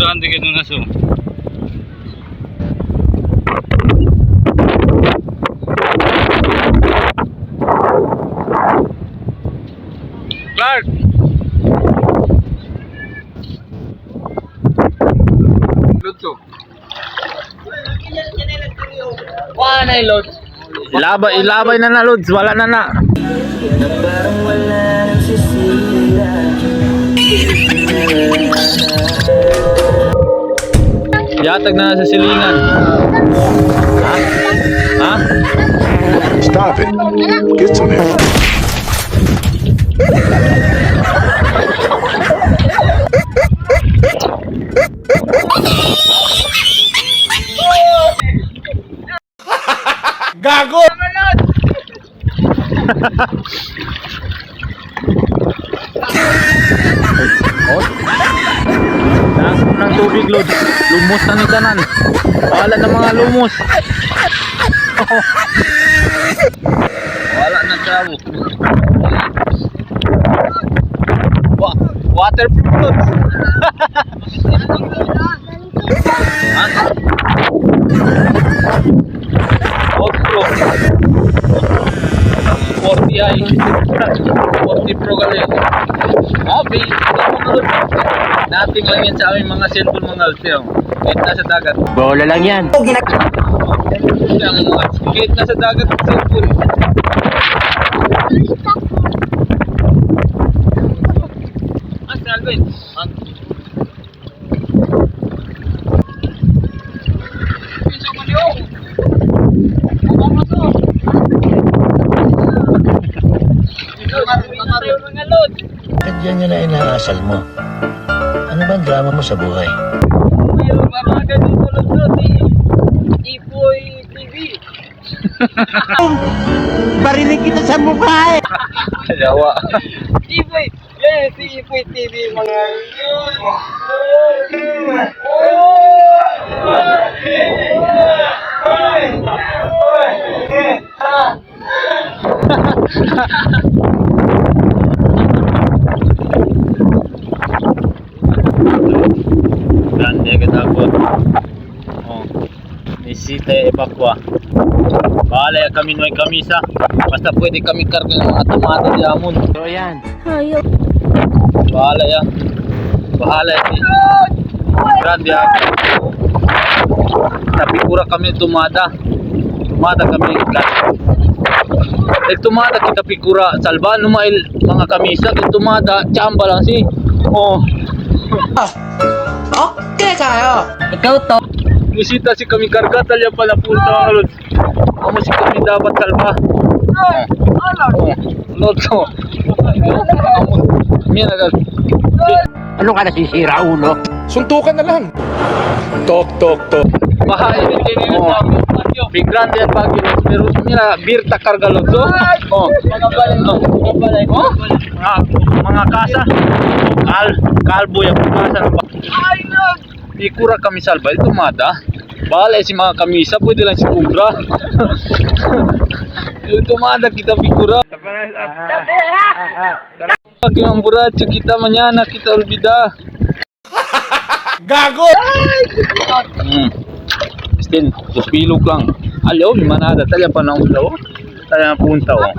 Grande que no naso. Clark. Luto. Wala na ilot. Ilabay na na lods, wala na na. Parang wala nang sisira. Yatag na sa silingan. Ha? Stop it. Get some help. Gago! Ng tubig lod. Lumos na ni kanan. Wala na mga lumos. Wala na tao. Waterproof lod. Ha? Outro 40i 40 Pro gali. Okay, nating lang yan sa aming mga cellphone mga alter. Kahit nasa dagat. Bola lang yan. Kahit nasa dagat ang cellphone. Mas Alvin. Bakit yan yun na inaasal mo? Ano ba ang drama mo sa buhay? Mayroon ba mga ganun tulad doon? Ipoy TV. Barinig kita sa mukha eh! Yawa. Ipoy. Yes, si Ipoy TV mga. Grande katapot. Oh. Nisita evakua. Bahala kami noy kamisa. Basta pwede kami karga ng mga tomate di amon. So yan. Bahala ya. Bahala ya. Grande ya. Tapi pura kami tumada. Tumada kami. Tumada kita pikura salba numail mga kamisa tumada chamba lang si. Oh. Okay kayo! Ikaw to! Nisita si kami karga talya pala punta ng lods. Amo si kami dapat salba. Loto. Mira gal. Ano ka nasisira ulo? Suntukan na lang. Tok, tok, tok. Bahay din yung big grande yan pag pero mira birta karga lods. Oh. Mga kasa. Kalbo yung kasa. Ikura kami salba ito mada. Bahala si mga kamisa pwede lang si kubra. Ito mada kita pikura. Pag yung buracho kita mañana kita olvida. Gago! Stin, 2 pilok lang. Alaw, manada talya pa na ulaw. Talya na punta oh.